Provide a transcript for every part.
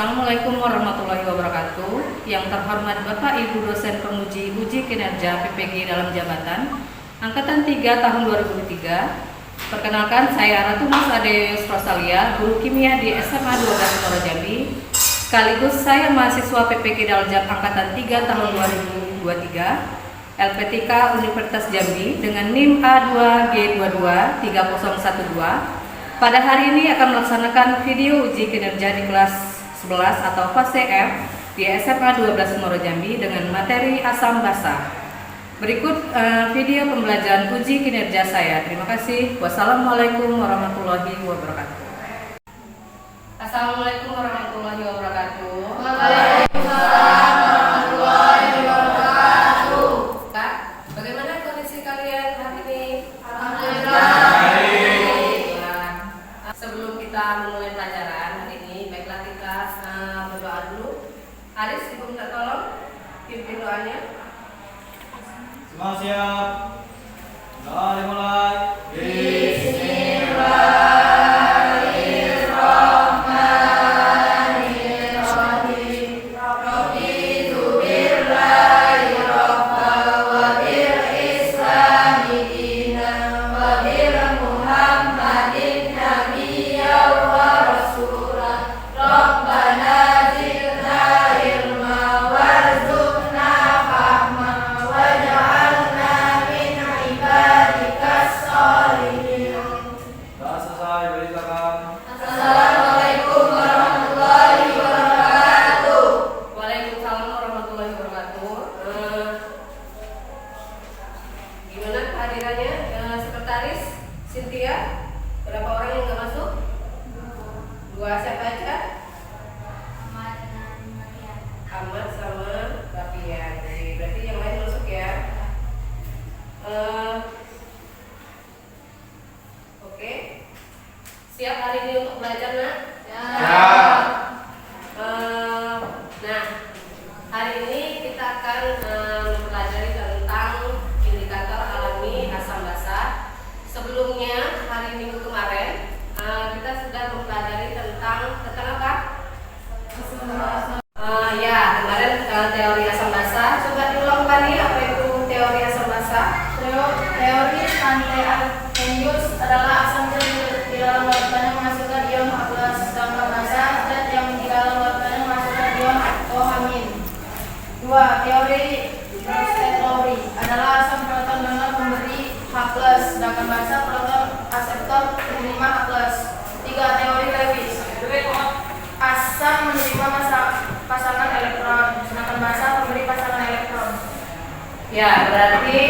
Assalamualaikum warahmatullahi wabarakatuh. Yang terhormat Bapak Ibu dosen penguji uji kinerja PPG dalam jabatan Angkatan 3 tahun 2003. Perkenalkan, saya Ratu Mas Ade Rosalia, guru kimia di SMA 12 Muara Jambi. Sekaligus saya mahasiswa PPG dalam Angkatan 3 tahun 2023. LPTK Universitas Jambi dengan NIM A2G223012. Pada hari ini akan melaksanakan video uji kinerja di kelas 11 atau fase F di SMA 12 Muara Jambi dengan materi asam basa. Berikut video pembelajaran uji kinerja saya. Terima kasih. Wassalamualaikum warahmatullahi wabarakatuh. Assalamualaikum warahmatullahi wabarakatuh. Waalaikumsalam warahmatullahi wabarakatuh. Kak, bagaimana kondisi kalian hari ini? Alhamdulillah. Sebelum kita mulai pelajaran hari ini, baiklah kita berdoa dulu. Aris, ibu minta tolong pimpin doanya. Semua siap. Doa dimulai. Bismillahirrahmanirrahim. Raditu billahi rabban wa bil islami dinan wa bil Muhammadin nabiyyan wa rasulan. Rabbana zidna ilma warzuqna fahma waj'alna min ibadikas sholihin. Doa selesai, beritakan. Assalamualaikum warahmatullahi wabarakatuh. Waalaikumsalam warahmatullahi wabarakatuh. Gimana kehadirannya sekretaris Cynthia? Berapa orang yang nggak masuk? Dua, siapa aja? Ahmad sama Rafian. Jadi berarti yang lain masuk ya. Oke. Siap hari ini untuk belajar, nak? Siap. Nah, hari ini kita akan mempelajari tentang indikator alami asam basa. Sebelumnya, hari Minggu kemarin, kita sudah mempelajari tentang apa? Ya, kemarin teori asam basa. Coba diulang kembali, apa itu teori asam basa? Teori rantai Arrhenius adalah asam zat di dalam lautannya menghasilkan ion H+, sedangkan basa zat yang di dalam lautannya menghasilkan ion OH-. 2. Teori Bronsted-Lowry adalah asam proton donor memberi H+, sedangkan basa proton aseptor menerima H+. 3. Teori Lewis, asam menerima pasangan elektron, sedangkan basa memberi pasangan elektron. Ya, berarti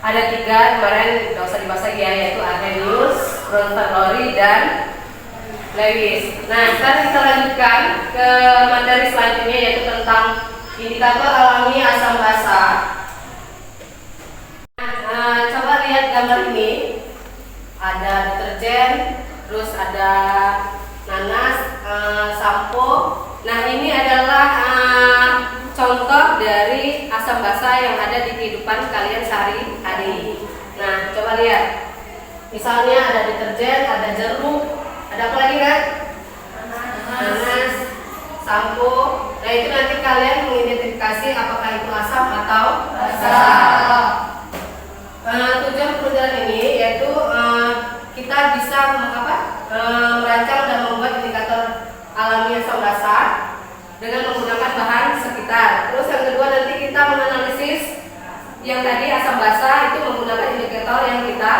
ada tiga kemarin, nggak usah dibahas lagi ya, yaitu Arrhenius, Bronsted-Lowry, dan Lewis. Nah, sekarang kita lanjutkan ke materi selanjutnya, yaitu tentang indikator alami asam basa. Nah, coba lihat gambar ini. Ada deterjen, terus ada nanas, sampo. Nah, ini adalah contoh dari asam basa yang ada di kehidupan kalian sehari-hari. Nah, coba lihat. Misalnya ada deterjen, ada jeruk, ada apa lagi kan? Nanas, sampo. Nah, itu nanti kalian mengidentifikasi apakah itu asam atau basa. Tujuan pelajaran ini yaitu kita bisa merancang dan membuat indikator alami asam basa dengan menggunakan bahan sekitar. Terus yang kedua, nanti kita menganalisis yang tadi asam basa itu menggunakan indikator yang kita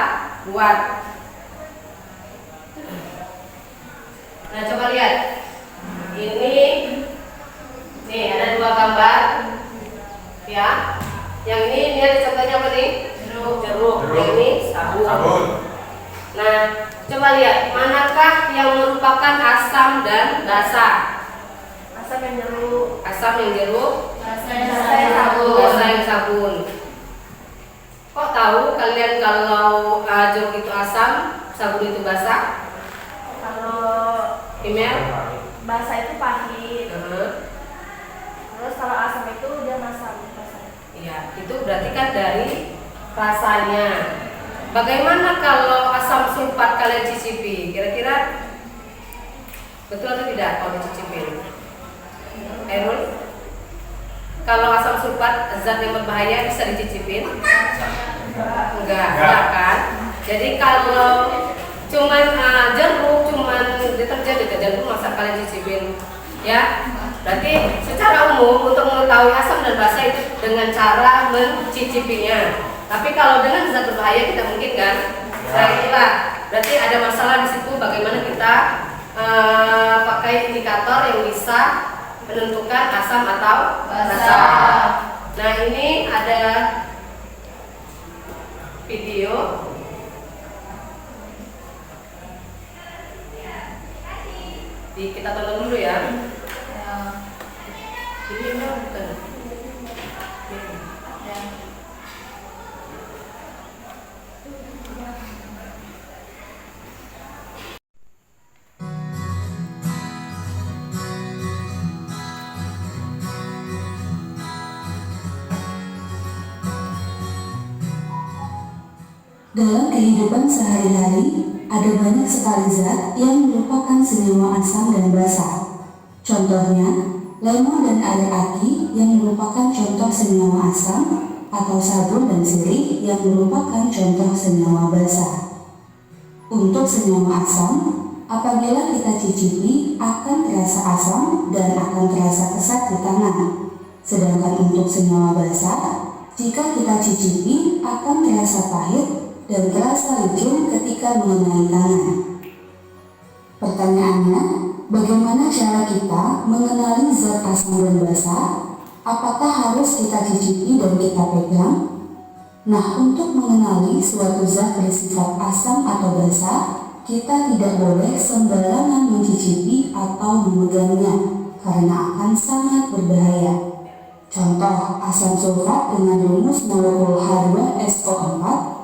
buat. Nah, coba lihat. Ini nih ada dua gambar. Ya. Yang ini ada contohnya apa nih? Jeruk. Yang ini sabun. Nah, coba lihat manakah yang merupakan asam dan basa? Asam yang jeruk. Asam yang jeruk, Basa yang sabun. basa yang sabun. Kok tahu kalian kalau jeruk itu asam, sabun itu basa? Kalau Email? basa itu pahit. Heeh. Terus kalau asam itu dia masam. Iya, itu berarti kan dari rasanya. Bagaimana kalau asam sulfat kalian cicipi? Kira-kira Betul atau tidak kalau dicicipin? Erul? Kalau asam sulfat zat yang berbahaya bisa dicicipin? Enggak kan? Jadi kalau cuman jeruk, cuman deterjen pun masa kalian cicipin, ya? Berarti secara umum untuk mengetahui asam dan basa itu dengan cara mencicipinya. Tapi kalau dengan zat berbahaya kita mungkin kan? Nah inilah, berarti ada masalah di situ bagaimana kita pakai indikator yang bisa menentukan asam atau basa. Nah ini ada video. Kita tonton dulu ya. Ini bukan. Dalam kehidupan sehari-hari, ada banyak sekali zat yang merupakan senyawa asam dan basa. Contohnya, lemon dan air aki yang merupakan contoh senyawa asam, atau sabun dan sirih yang merupakan contoh senyawa basa. Untuk senyawa asam, apabila kita cicipi akan terasa asam dan akan terasa kesat di tangan. Sedangkan untuk senyawa basa, jika kita cicipi akan terasa pahit dan terasa licin ketika mengenai tangan. Pertanyaannya, bagaimana cara kita mengenali zat asam dan basa? Apakah harus kita cicipi dan kita pegang? Nah, untuk mengenali suatu zat bersifat asam atau basa, kita tidak boleh sembarangan mencicipi atau memegangnya, karena akan sangat berbahaya. Contoh, asam sulfat dengan rumus molekul H2SO4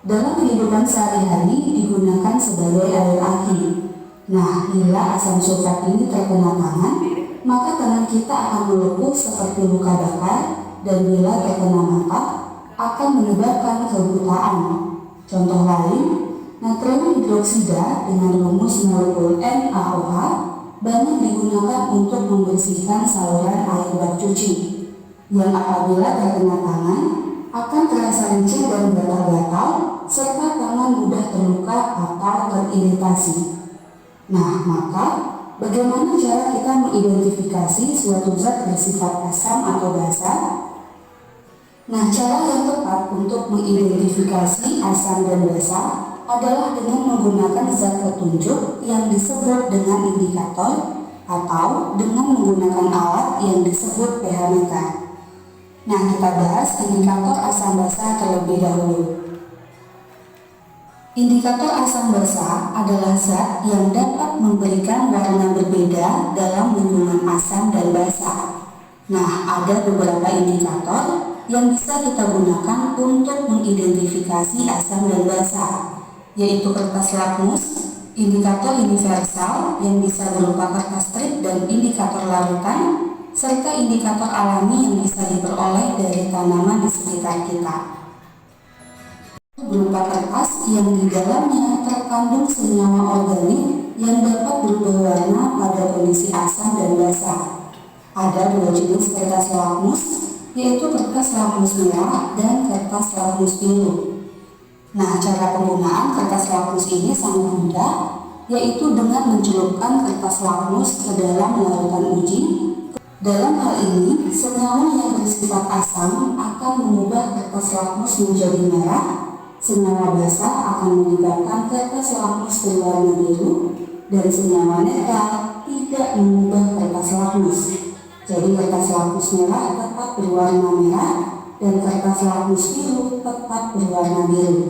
dalam kehidupan sehari-hari digunakan sebagai air aki. Nah, bila asam sulfat ini terkena tangan, maka tangan kita akan melepuh seperti luka bakar, dan bila terkena mata, akan menyebabkan kebutaan. Contoh lain, natrium hidroksida dengan rumus molekul NaOH banyak digunakan untuk membersihkan saluran air bak cuci, yang apabila terkena tangan, akan terasa licin dan gatal-gatal, serta tangan mudah terluka atau teriritasi. Nah, maka bagaimana cara kita mengidentifikasi suatu zat bersifat asam atau basa? Nah, cara yang tepat untuk mengidentifikasi asam dan basa adalah dengan menggunakan zat petunjuk yang disebut dengan indikator atau dengan menggunakan alat yang disebut pH meter. Nah, kita bahas indikator asam basa terlebih dahulu. Indikator asam basa adalah zat yang dapat memberikan warna berbeda dalam lingkungan asam dan basa. Nah, ada beberapa indikator yang bisa kita gunakan untuk mengidentifikasi asam dan basa, yaitu kertas lakmus, indikator universal yang bisa berupa kertas strip dan indikator larutan, serta indikator alami yang bisa diperoleh dari tanaman di sekitar kita. Berupa kertas yang di dalamnya terkandung senyawa organik yang dapat berubah warna pada kondisi asam dan basa. Ada dua jenis kertas lakmus, yaitu kertas lakmus merah dan kertas lakmus biru. Nah, cara penggunaan kertas lakmus ini sangat mudah, yaitu dengan mencelupkan kertas lakmus ke dalam larutan uji. Dalam hal ini, senyawa yang bersifat asam akan mengubah kertas lakmus menjadi merah, senyawa basa akan menyebabkan kertas lakmus berwarna biru, dan senyawa netral tidak mengubah kertas lakmus. Jadi kertas lakmus merah tetap berwarna merah, dan kertas lakmus biru tetap berwarna biru.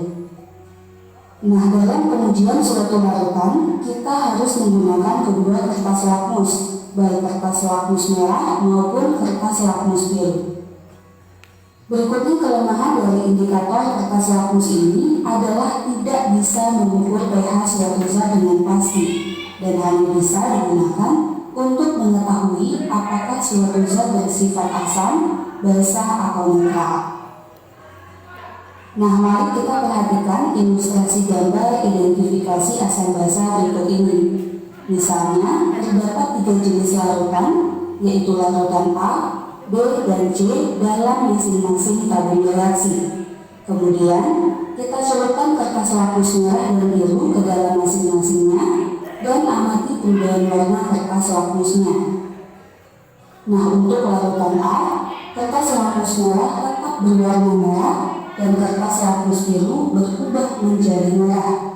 Nah, dalam pengujian suatu larutan, kita harus menggunakan kedua kertas lakmus, baik kertas lakmus merah maupun kertas lakmus biru. Berikutnya kelemahan dari indikator kertas lakmus ini adalah tidak bisa mengukur pH suatu zat dengan pasti, dan hanya bisa digunakan untuk mengetahui apakah suatu zat bersifat asam, basa, atau netral. Nah, mari kita perhatikan ilustrasi gambar identifikasi asam basa berikut ini. Misalnya, terdapat 3 jenis larutan, yaitu larutan A, B, dan C dalam masing-masing tabung reaksi. Kemudian, kita celupkan kertas lapis merah dan biru ke dalam masing-masingnya dan amati perubahan warna kertas lapusnya. Nah, untuk larutan A, kertas lapis merah tetap berwarna merah dan kertas lapis biru berubah menjadi merah.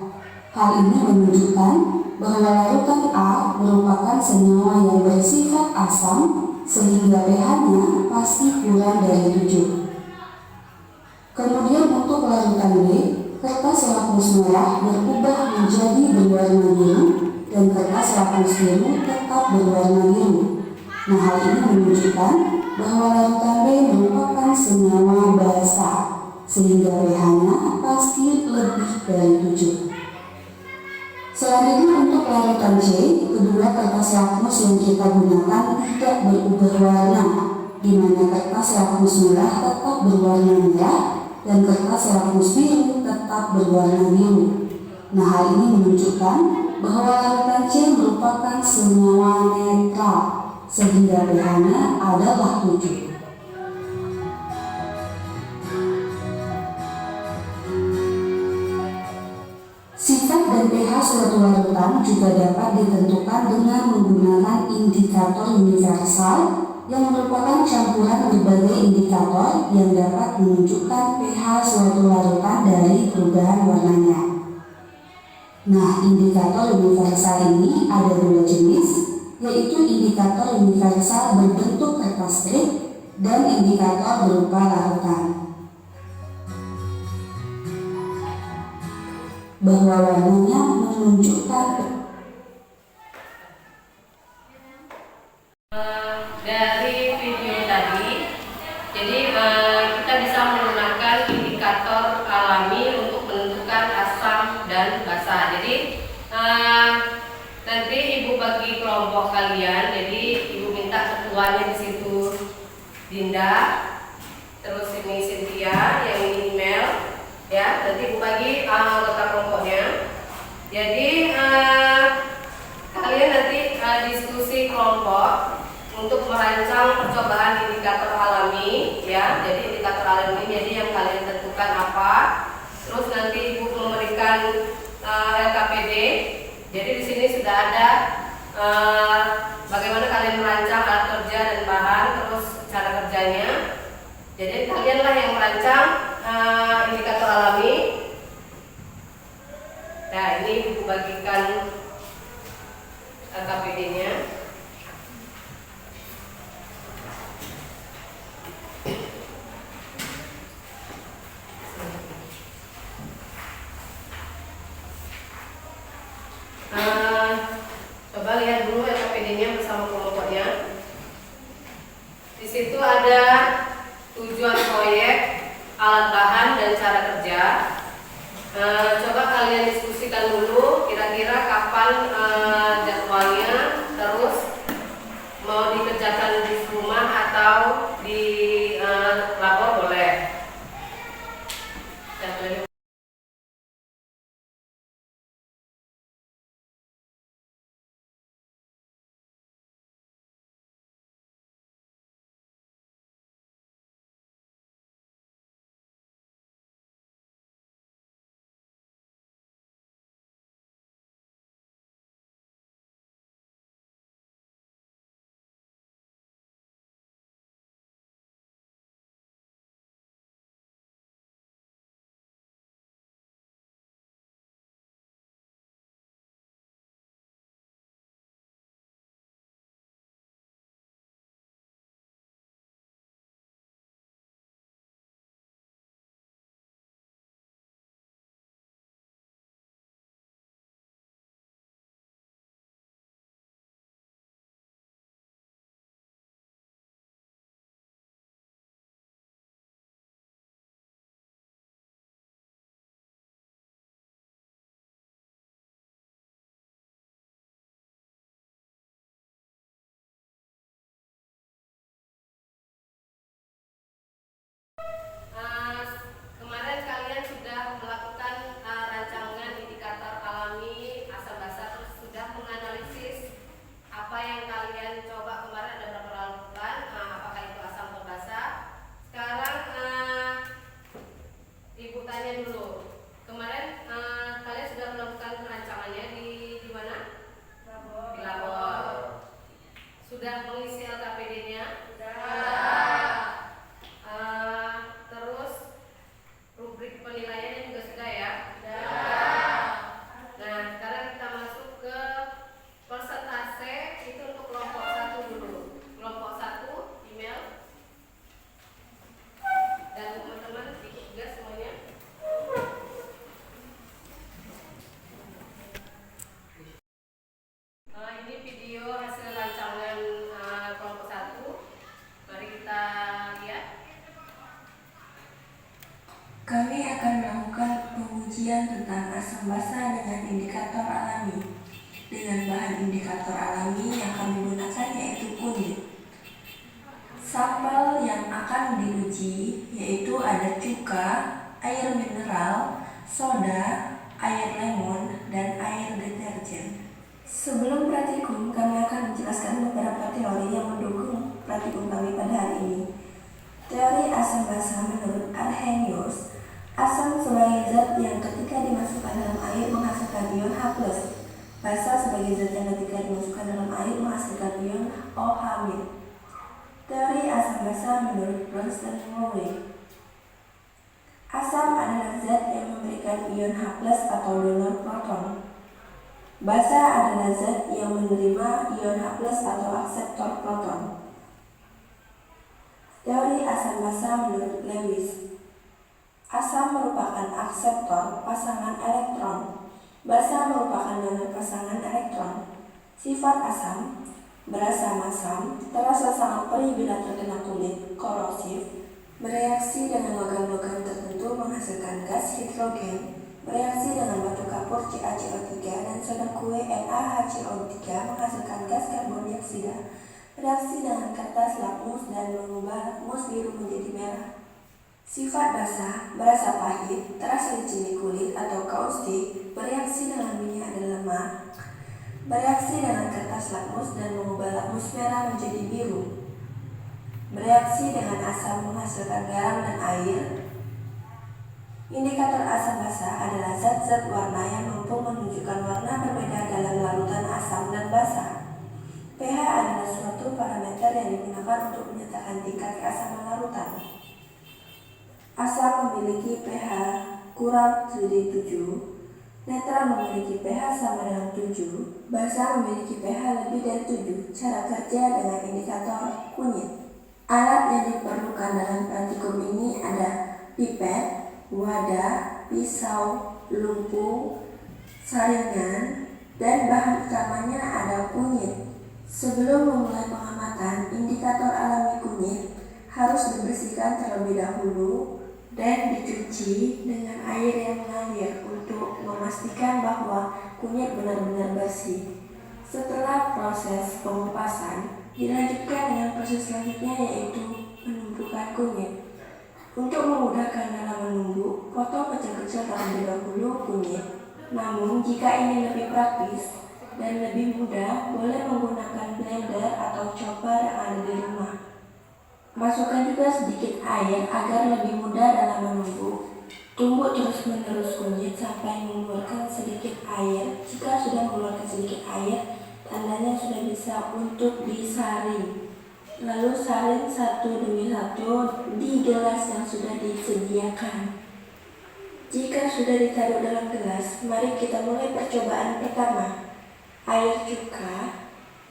Hal ini menunjukkan bahwa larutan A merupakan senyawa yang bersifat asam sehingga pH-nya pasti kurang dari 7. Kemudian untuk larutan B, kertas lapis merah berubah menjadi berwarna biru dan kertas lapis biru tetap berwarna biru. Nah, hal ini menunjukkan bahwa larutan B merupakan senyawa basa sehingga pH-nya pasti lebih dari 7. Selanjutnya untuk larutan C, kedua kertas lakmus yang kita gunakan tidak berubah warna, di mana kertas lakmus merah tetap berwarna merah dan kertas lakmus biru tetap berwarna biru. Nah, hal ini menunjukkan bahwa larutan C merupakan senyawa netral, sehingga pH-nya adalah 7. Sifat dan pH suatu larutan juga dapat ditentukan dengan menggunakan indikator universal yang merupakan campuran berbagai indikator yang dapat menunjukkan pH suatu larutan dari perubahan warnanya. Nah, indikator universal ini ada 2 jenis, yaitu indikator universal berbentuk kertas strip dan indikator berupa larutan. Bahwa warnanya menunjukkan dari video tadi, jadi kita bisa menggunakan indikator alami untuk menentukan asam dan basa. Jadi nanti ibu bagi kelompok kalian, jadi ibu minta ketuanya di situ Dinda, terus ini Cynthia, yang ini email. Ya, nanti ibu bagi anggota kelompoknya. Jadi kalian nanti diskusi kelompok untuk merancang percobaan indikator alami, ya. Jadi indikator alami jadi yang kalian tentukan apa. Terus nanti ibu memberikan LKPD. Jadi di sini sudah ada bagaimana kalian merancang alat kerja dan bahan, terus cara kerjanya. Jadi kalianlah yang merancang indikator alami. Nah, ini ibu bagikan KPD-nya. Coba lihat dulu KPD-nya bersama kelompoknya. Di situ ada tujuan proyek, alat bahan dan cara kerja. Coba kalian diskusikan dulu kira-kira kapan jadwalnya, terus mau dikerjakan di rumah atau di lapor boleh. dengan indikator alami. Dengan bahan indikator alami yang kami gunakan yaitu kunyit. Sampel yang akan diuji yaitu ada cuka, air mineral, soda, air lemon, dan air deterjen. Sebelum praktikum, kami akan menjelaskan beberapa teori yang mendukung praktikum kami pada hari ini. Teori asam basa menurut Arrhenius, asam sebagai zat yang ketika dimasukkan dalam air menghasilkan ion H+. Basa sebagai zat yang ketika dimasukkan dalam air menghasilkan ion OH-. Teori asam basa menurut Browns dan Morley. Asam adalah zat yang memberikan ion H+ atau donor proton. Basa adalah zat yang menerima ion H+ atau akseptor proton. Teori asam basa menurut Lewis. Asam merupakan akseptor pasangan elektron. Basa merupakan donor pasangan elektron. Sifat asam: berasam asam, terasa sangat perih bila terkena kulit, korosif, bereaksi dengan logam-logam tertentu menghasilkan gas hidrogen, bereaksi dengan batu kapur CaCO3 dan soda kue NaHCO3 menghasilkan gas karbon dioksida, bereaksi dengan kertas lakmus dan mengubah lakmus biru menjadi merah. Sifat basa: berasa pahit, terasa licin di kulit atau kaustik, bereaksi dengan minyak dan lemak, bereaksi dengan kertas lakmus dan mengubah lakmus merah menjadi biru, bereaksi dengan asam menghasilkan garam dan air. Indikator asam basa adalah zat-zat warna yang mampu menunjukkan warna berbeda dalam larutan asam dan basa. pH adalah suatu parameter yang digunakan untuk menyatakan tingkat keasaman larutan. Asam memiliki pH kurang dari 7, netral memiliki pH sama dengan 7, basa memiliki pH lebih dari 7. Cara kerja dengan indikator kunyit. Alat yang diperlukan dalam praktikum ini ada pipet, wadah, pisau, lumpu, saringan, dan bahan utamanya ada kunyit. Sebelum memulai pengamatan, indikator alami kunyit harus dibersihkan terlebih dahulu dan dicuci dengan air yang mengalir untuk memastikan bahwa kunyit benar-benar bersih. Setelah proses pengupasan, dilanjutkan dengan proses selanjutnya yaitu penumpukan kunyit. Untuk memudahkan dalam menumbuk, potong kecil-kecil terlebih dahulu kunyit. Namun, jika ingin lebih praktis dan lebih mudah, boleh menggunakan blender atau chopper yang ada di rumah. Masukkan juga sedikit air agar lebih mudah dalam menumbuk. Tumbuk terus-menerus kunyit sampai mengeluarkan sedikit air. Jika sudah mengeluarkan sedikit air, tandanya sudah bisa untuk disaring. Lalu saring satu demi satu di gelas yang sudah disediakan. Jika sudah ditaruh dalam gelas, mari kita mulai percobaan pertama. Air cuka.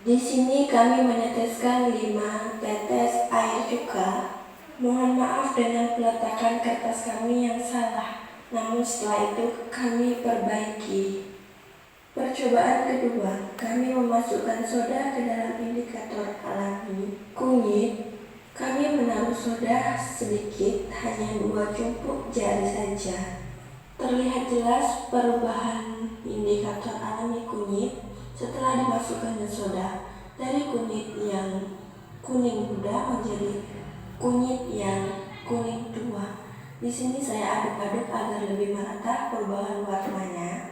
Di sini kami meneteskan 5 tetes air cuka. Mohon maaf dengan peletakan kertas kami yang salah, namun setelah itu kami perbaiki. Percobaan kedua, kami memasukkan soda ke dalam indikator alami kunyit. Kami menaruh soda sedikit, hanya 2 cumpuk jari saja. Terlihat jelas perubahan indikator alami kunyit setelah dimasukkannya soda dari kunyit yang kuning muda menjadi kunyit yang kuning tua. Di sini saya aduk-aduk agar lebih merata perubahan warnanya.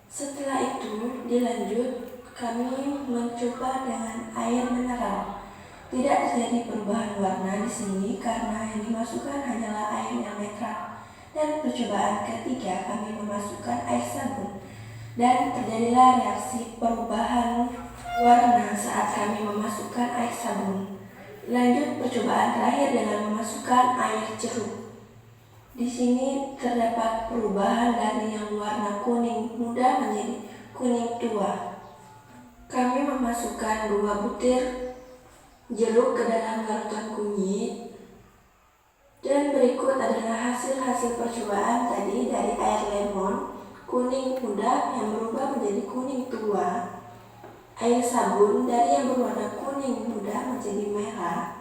Setelah itu dilanjut kami mencoba dengan air mineral. Tidak terjadi perubahan warna di sini karena yang dimasukkan hanyalah air yang netral. Dan percobaan ketiga kami memasukkan air sabun. Dan terjadilah reaksi perubahan warna saat kami memasukkan air sabun. Lanjut percobaan terakhir dengan memasukkan air jeruk. Di sini terdapat perubahan dari yang warna kuning muda menjadi kuning tua. Kami memasukkan 2 butir jeruk ke dalam larutan kunyit. Dan berikut adalah hasil-hasil percobaan tadi dari air lemon kuning muda yang berubah menjadi kuning tua, air sabun dari yang berwarna kuning muda menjadi merah,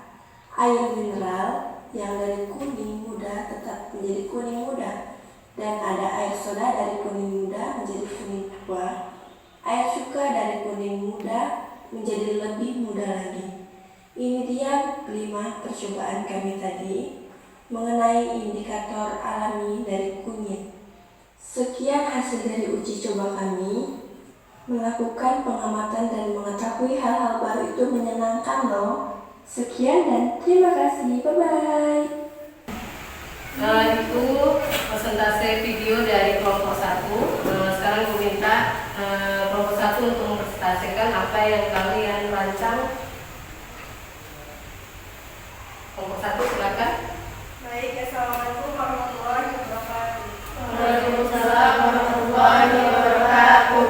air mineral yang dari kuning muda tetap menjadi kuning muda, dan ada air soda dari kuning muda menjadi menjadi lebih mudah lagi. Ini dia 5 percobaan kami tadi mengenai indikator alami dari kunyit. Sekian hasil dari uji coba kami. Melakukan pengamatan dan mengetahui hal-hal baru itu menyenangkan loh. Sekian dan terima kasih. Bye-bye. Itu presentasi video dari kelompok 1. Sekarang saya minta kelompok 1 untuk mempresentasikan apa yang kalian rancang. Kelompok 1 silakan. Baik, assalamualaikum warahmatullahi wabarakatuh. Waalaikumsalam warahmatullahi wabarakatuh.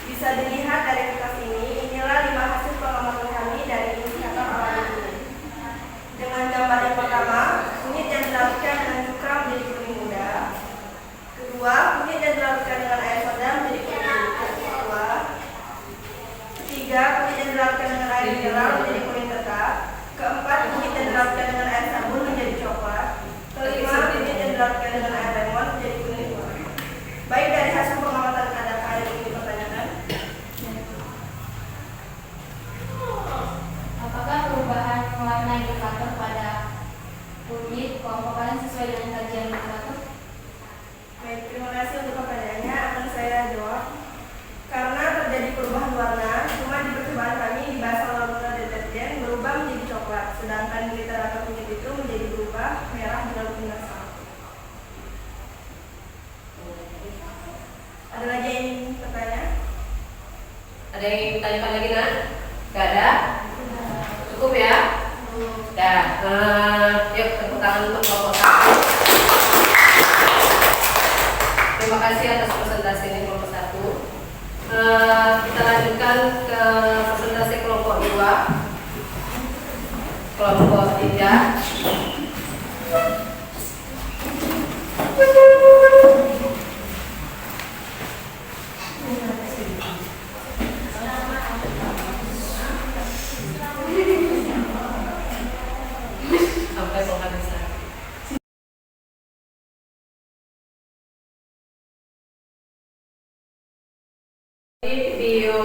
Bisa dilihat dari kertas ini, inilah 5 hasil pengamatan kami dari indikator alami ini. Dengan gambar yang pertama, kunyit yang dilarutkan dengan cuka menjadi kuning muda. Kedua, kunyit yang dilarutkan dengan air soda menjadi kuning tua. Ketiga, kunyit yang dilarutkan dengan air mineral menjadi kuning tetap. Keempat, kunyit yang dilarutkan dengan air sabun menjadi coklat. Kelima, kunyit yang dilarutkan dengan air lemon menjadi kuning tua. Baik, dari hasil pengamatan adakah yang ingin dipertanyakan? Apakah perubahan warna indikator pada kunyit kelompok kalian sesuai dengan kajian indikator? Baik, terima kasih untuk pertanyaannya. Akan saya jawab. Karena terjadi perubahan warna, cuma di percobaan kami di basal larutan deterjen berubah menjadi coklat, sedangkan di literatur kunyit itu menjadi berubah merah di larutan basal. Ada lagi yang ingin bertanya? Ada yang ingin ditanyakan lagi, Nak? Gak ada? Cukup ya? Dah. Yuk, tepuk tangan untuk kelompok 1. Terima kasih atas presentasi ini kelompok 1. Kita lanjutkan ke presentasi kelompok 2. Kelompok 3. Sampai penghabisan. Ini video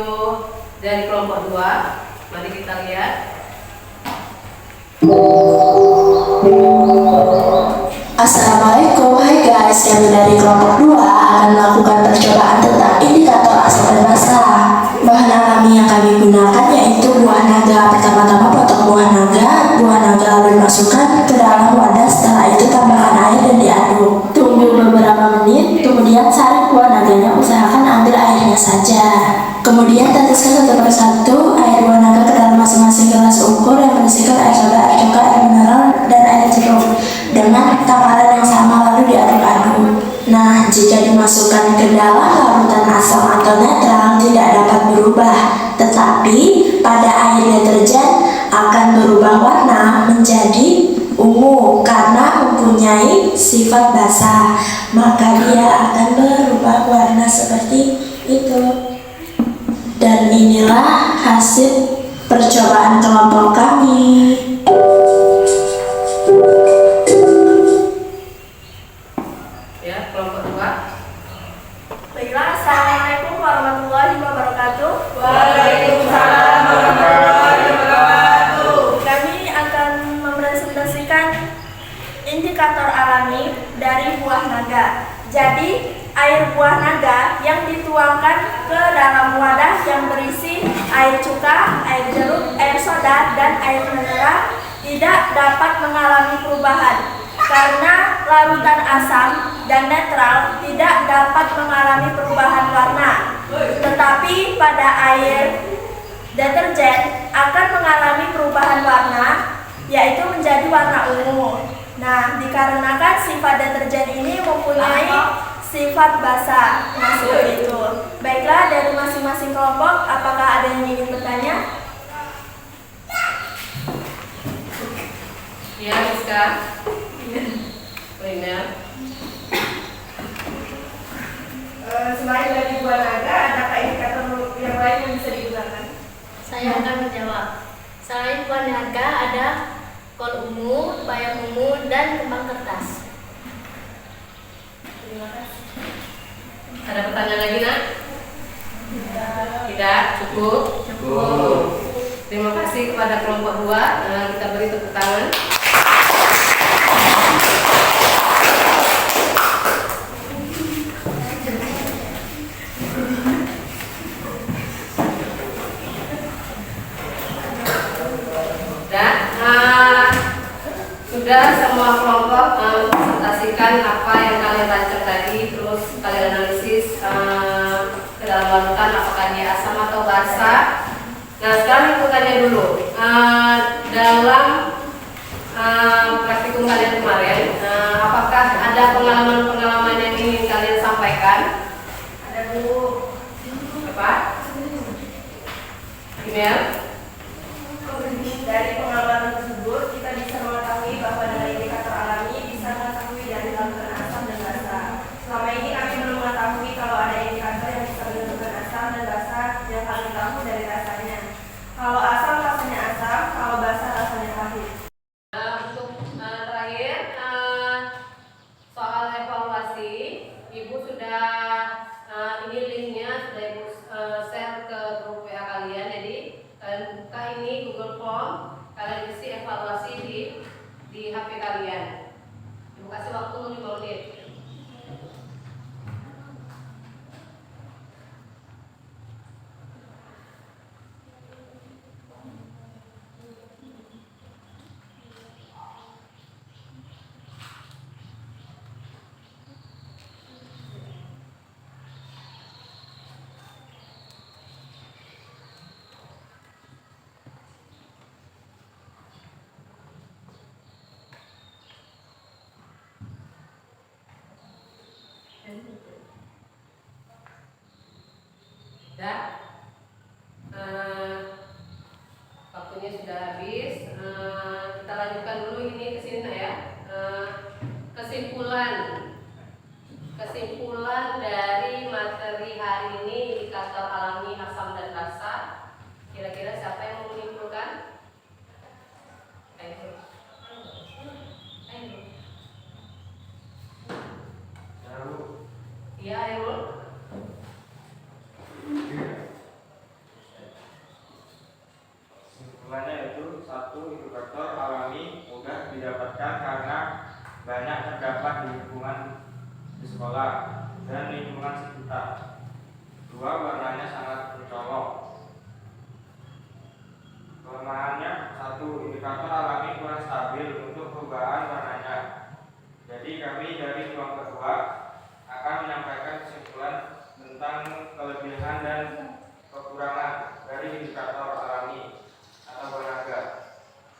dari kelompok 2. Mari kita lihat. Assalamualaikum, hai guys, kami dari kelompok 2 akan melakukan percobaan tentang indikator asam dan basa. Bahan alami yang kami gunakan yaitu buah naga. Pertama-tama potong buah naga lalu dimasukkan ke dalam wadah, setelah itu tambahkan air dan diaduk. Tunggu beberapa menit, kemudian saring buah naganya, usahakan ambil airnya saja. Kemudian teteskan satu persatu air buah naga ke dalam masing-masing gelas ukur yang berisikan air soda, air cuka, air mineral, dan air jeruk dengan takaran yang sama, lalu diaduk-aduk. Nah, jika dimasukkan ke dalam larutan asam atau netral tidak dapat berubah, tetapi pada air deterjen akan berubah warna menjadi ungu karena mempunyai sifat basah, maka dia akan berubah warna seperti itu. Dan inilah hasil percobaan kelompok kami. Ya, kelompok 2. Baiklah, assalamualaikum warahmatullahi wabarakatuh. Waalaikumsalam warahmatullahi wabarakatuh. Kami akan mempresentasikan indikator alami dari buah naga. Jadi, air buah naga yang dituangkan ke dalam wadah yang berisi air cuka, air jeruk, air soda, dan air mineral tidak dapat mengalami perubahan karena larutan asam dan netral tidak dapat mengalami perubahan warna. Tetapi pada air deterjen akan mengalami perubahan warna, yaitu menjadi warna ungu. Nah, dikarenakan sifat deterjen ini mempunyai sifat basah. Nah, seperti itu. Baiklah, dari masing-masing kelompok, apakah ada yang ingin bertanya? Ya, Rizka. Rina. Selain dari buah naga, adakah indikator yang lain yang bisa digunakan? Saya akan menjawab. Selain buah naga ada kol ungu, bayam ungu, dan kembang kertas. Terima kasih. Ada pertanyaan lagi, Nak? Tidak, cukup. kasih kepada kelompok 2. Kita beri tepuk tangan. Dan sudah semua kelompok presentasikan apa yang kalian rancang tadi, terus kalian analisis ke dalam larutan apakah dia asam atau basa. Nah, sekarang aku tanya dulu, dalam praktikum kalian kemarin, apakah ada pengalaman-pengalaman yang ingin kalian sampaikan? Ada dulu. Apa? Email? Dari pengalaman tersebut, kita bisa mengetahui bahwa dengan indikator alami bisa mengetahui dari larutan asam dan basa. Selama ini kami belum mengetahui kalau ada indikator yang bisa menentukan asam dan basa yang kami tahu dari rasanya. Kalau asam rasanya asam, kalau basa rasanya pahit. Untuk terakhir, soal evaluasi, Ibu sudah ini linknya sudah Ibu share ke grup WA kalian. Jadi kalian buka ini Google Form, kalian isi evaluasi di HP kalian. Ibu kasih waktu 5 menit. Dan waktunya sudah habis. Kita lanjutkan dulu ini ke sini ya. Kesimpulan dari materi hari ini, indikator alami asam dan basa. Kira-kira siapa yang mau menyimpulkan? Ayo. Iya, Airul. Kesimpulannya itu, satu, indikator alami mudah didapatkan karena banyak terdapat di lingkungan di sekolah dan lingkungan sekitar. Dua, warnanya sangat mencolok. Kelemahannya, satu, indikator alami kurang stabil untuk perubahan warnanya. Jadi kami dari kelompok 2 akan menyampaikan kesimpulan tentang kelebihan dan kekurangan dari indikator alami atau bernaga.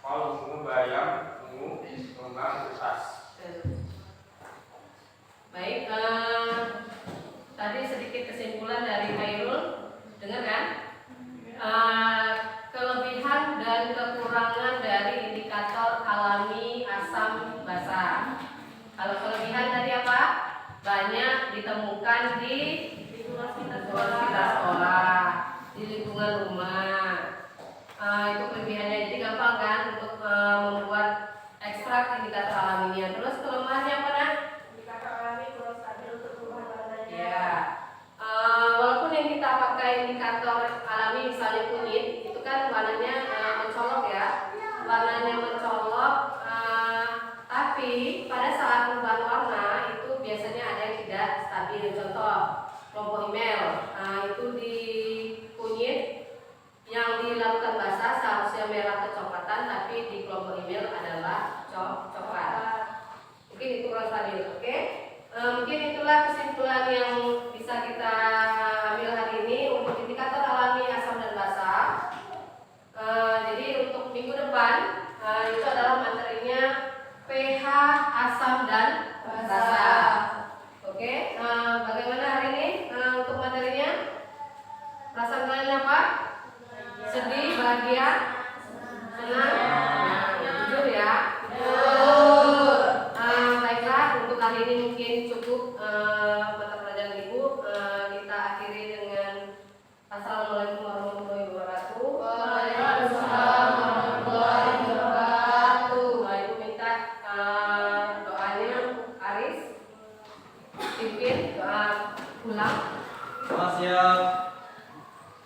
Kol ungu bayam, ungu kembang kertas. Baik, tadi sedikit kesimpulan dari Khairul, dengar kan? Kelebihan dan kekurangan dari indikator alami asam basa. Kalau kelebihan tadi apa? Banyak ditemukan di luar sekitar sekolah, di lingkungan rumah. Itu kelebihannya, jadi gampang kan untuk membuat ekstrak indikator alaminya. Terus kelemahannya apa nah? Indikator alami kurang stabil untuk perubahan warnanya. Ya, walaupun yang kita pakai indikator alami misalnya kunyit, itu kan warnanya mencolok ya, warnanya mencolok. Tapi pada saat perubahan warna itu biasanya ada yang tidak stabil. Contoh kelompok email, itu di kunyit yang di larutan basah seharusnya merah kecoklatan, tapi di kelompok email adalah coklat. Mungkin itu kurang stabil, oke? Mungkin itulah kesimpulan yang bisa kita ambil hari ini untuk indikator alami asam dan basa. Jadi untuk minggu depan itu adalah materinya pH asam dan basa. Oke, bagaimana hari ini untuk materinya? Perasaan kalian apa? Sedih, bahagia, senang, jujur ya. Baiklah, untuk kali ini mungkin cukup mata pelajaran Ibu. Kita akhiri dengan Assalamualaikum warahmatullahi wabarakatuh. Waalaikumsalam warahmatullahi wabarakatuh. Ibu minta doanya Aris pimpin doa pulang. Siap.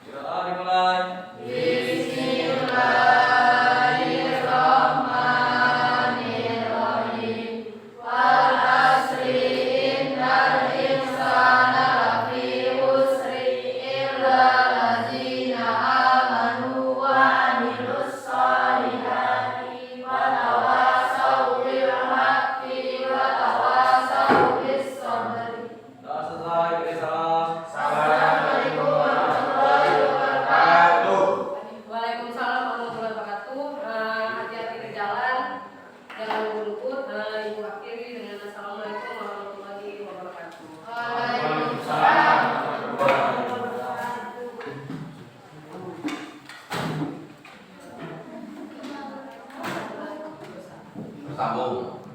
Doa dimulai. Bismillah. tabung.